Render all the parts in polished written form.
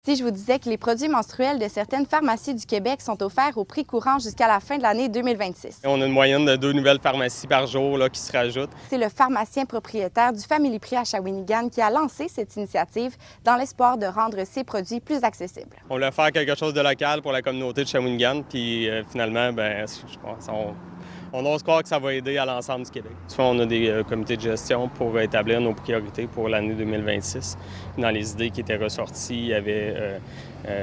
Si je vous disais que les produits menstruels de certaines pharmacies du Québec sont offerts au prix courant jusqu'à la fin de l'année 2026. On a une moyenne de 2 nouvelles pharmacies par jour là, qui se rajoutent. C'est le pharmacien propriétaire du Family Prix à Shawinigan qui a lancé cette initiative dans l'espoir de rendre ses produits plus accessibles. On voulait faire quelque chose de local pour la communauté de Shawinigan, puis finalement, je pense on ose croire que ça va aider à l'ensemble du Québec. Soit on a des comités de gestion pour établir nos priorités pour l'année 2026. Dans les idées qui étaient ressorties, il y avait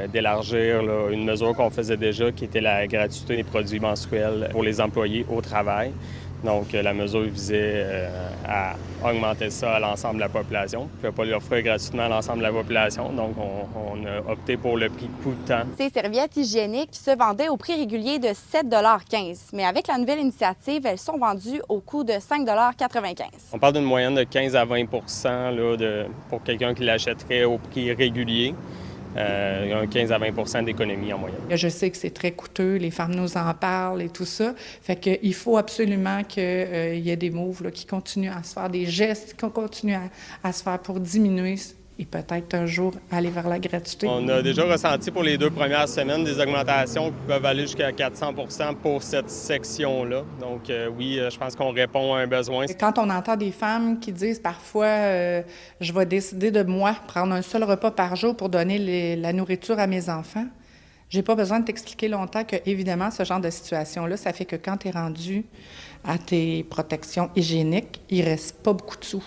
d'élargir une mesure qu'on faisait déjà, qui était la gratuité des produits menstruels pour les employés au travail. Donc, la mesure visait à augmenter ça à l'ensemble de la population. On ne pouvait pas l'offrir gratuitement à l'ensemble de la population, donc on a opté pour le prix coûtant. Ces serviettes hygiéniques se vendaient au prix régulier de 7,15 $, mais avec la nouvelle initiative, elles sont vendues au coût de 5,95 $. On parle d'une moyenne de 15 à 20 pour quelqu'un qui l'achèterait au prix régulier. Un 15 à 20 d'économie en moyenne. Je sais que c'est très coûteux, les femmes nous en parlent et tout ça. Fait qu'il faut absolument qu'il y ait des moves qui continuent à se faire, des gestes qui continuent à se faire pour diminuer et peut-être un jour aller vers la gratuité. On a déjà ressenti pour les 2 premières semaines des augmentations qui peuvent aller jusqu'à 400 pour cette section-là. Donc oui, je pense qu'on répond à un besoin. Quand on entend des femmes qui disent parfois je vais décider de moi prendre un seul repas par jour pour donner la nourriture à mes enfants, j'ai pas besoin de t'expliquer longtemps que, évidemment, ce genre de situation-là, ça fait que quand tu es rendu à tes protections hygiéniques, il reste pas beaucoup de sous.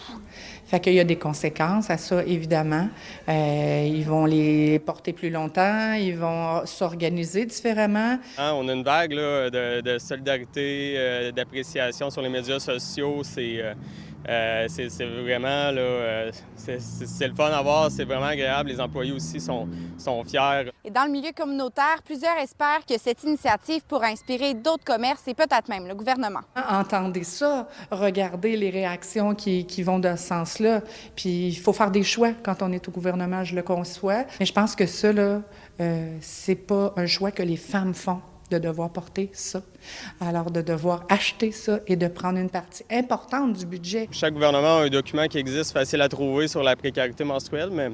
Fait qu'il y a des conséquences à ça, évidemment. Ils vont les porter plus longtemps, ils vont s'organiser différemment. On a une vague là, de solidarité, d'appréciation sur les médias sociaux. C'est vraiment, là, c'est le fun à voir, c'est vraiment agréable. Les employés aussi sont fiers. Et dans le milieu communautaire, plusieurs espèrent que cette initiative pourra inspirer d'autres commerces et peut-être même le gouvernement. Entendez ça, regardez les réactions qui vont dans ce sens-là. Puis il faut faire des choix quand on est au gouvernement, je le conçois. Mais je pense que ça, là, c'est pas un choix que les femmes font, de devoir porter ça. Alors, de devoir acheter ça et de prendre une partie importante du budget. Chaque gouvernement a un document qui existe, facile à trouver sur la précarité menstruelle, mais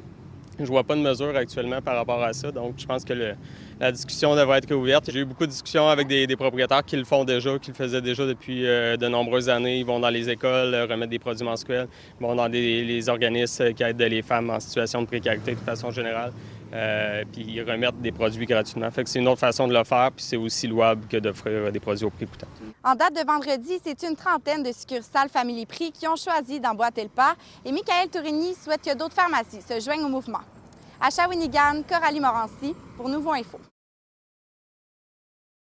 je vois pas de mesure actuellement par rapport à ça. Donc, je pense que la discussion devrait être réouverte. J'ai eu beaucoup de discussions avec des propriétaires qui le font déjà, qui le faisaient déjà depuis de nombreuses années. Ils vont dans les écoles remettre des produits menstruels. Ils vont dans les organismes qui aident les femmes en situation de précarité de façon générale. Puis ils remettent des produits gratuitement. Fait que c'est une autre façon de le faire, puis c'est aussi louable que d'offrir des produits au prix coûtant. En date de vendredi, c'est une trentaine de succursales Family Prix qui ont choisi d'emboîter le pas et Michaël Tourigny souhaite que d'autres pharmacies se joignent au mouvement. À Shawinigan, Coralie Morancy pour Nouveau Info.